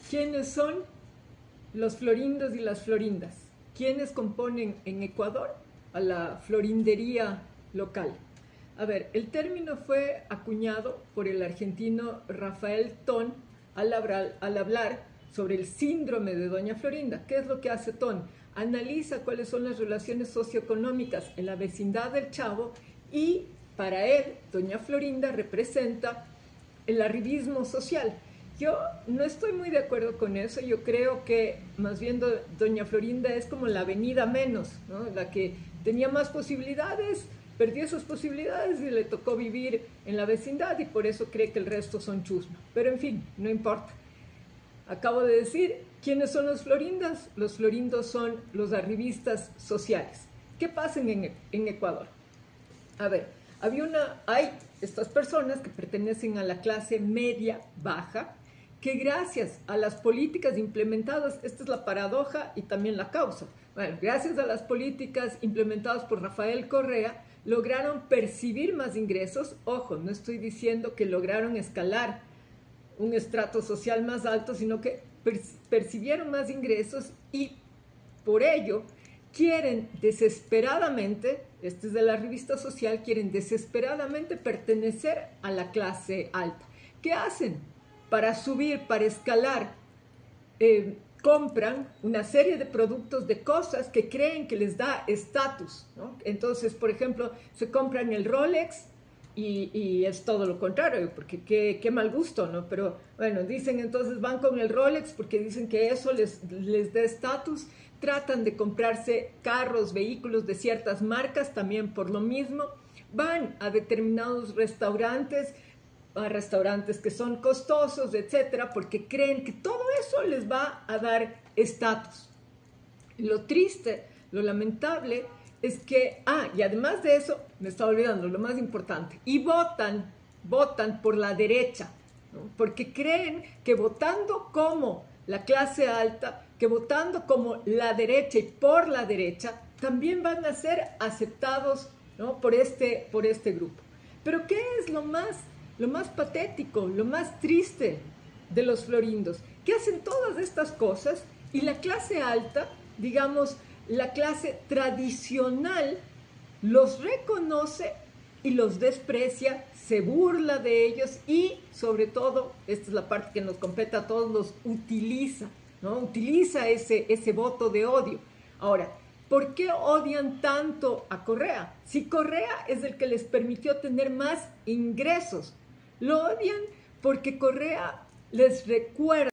¿Quiénes son los florindos y las florindas? ¿Quiénes componen en Ecuador a la florindería local? A ver, el término fue acuñado por el argentino Rafael Ton al hablar sobre el síndrome de Doña Florinda. ¿Qué es lo que hace Ton? Analiza cuáles son las relaciones socioeconómicas en la vecindad del Chavo y para él, Doña Florinda representa el arribismo social. Yo no estoy muy de acuerdo con eso. Yo creo que más bien Doña Florinda es como la avenida menos, ¿no? La que tenía más posibilidades, perdió esas posibilidades y le tocó vivir en la vecindad y por eso cree que el resto son chusma. Pero en fin, no importa. Acabo de decir, ¿quiénes son los florindas? Los florindos son los arribistas sociales. ¿Qué pasa en Ecuador? A ver, hay estas personas que pertenecen a la clase media baja, que gracias a las políticas implementadas, esta es la paradoja y también la causa, bueno, gracias a las políticas implementadas por Rafael Correa, lograron percibir más ingresos. Ojo, no estoy diciendo que lograron escalar un estrato social más alto, sino que percibieron más ingresos y por ello quieren desesperadamente, este es de la revista social, quieren desesperadamente pertenecer a la clase alta. ¿Qué hacen? Para subir, para escalar, compran una serie de productos, de cosas que creen que les da estatus, ¿no? Entonces, por ejemplo, se compran el Rolex y es todo lo contrario, porque qué mal gusto, ¿no? Pero bueno, dicen entonces van con el Rolex porque dicen que eso les da estatus. Tratan de comprarse carros, vehículos de ciertas marcas también por lo mismo. Van a determinados restaurantes, a restaurantes que son costosos, etcétera, porque creen que todo eso les va a dar estatus. Lo triste, lo lamentable es que, y además de eso, me estaba olvidando lo más importante, y votan por la derecha, ¿no? Porque creen que votando como la clase alta, que votando como la derecha y por la derecha, también van a ser aceptados, ¿no? por este grupo. Pero ¿qué es lo más patético, lo más triste de los florindos? Que hacen todas estas cosas y la clase alta, digamos, la clase tradicional, los reconoce y los desprecia, se burla de ellos y, sobre todo, esta es la parte que nos compete a todos, los utiliza, ¿no? Utiliza ese voto de odio. Ahora, ¿por qué odian tanto a Correa? Si Correa es el que les permitió tener más ingresos, lo odian porque Correa les recuerda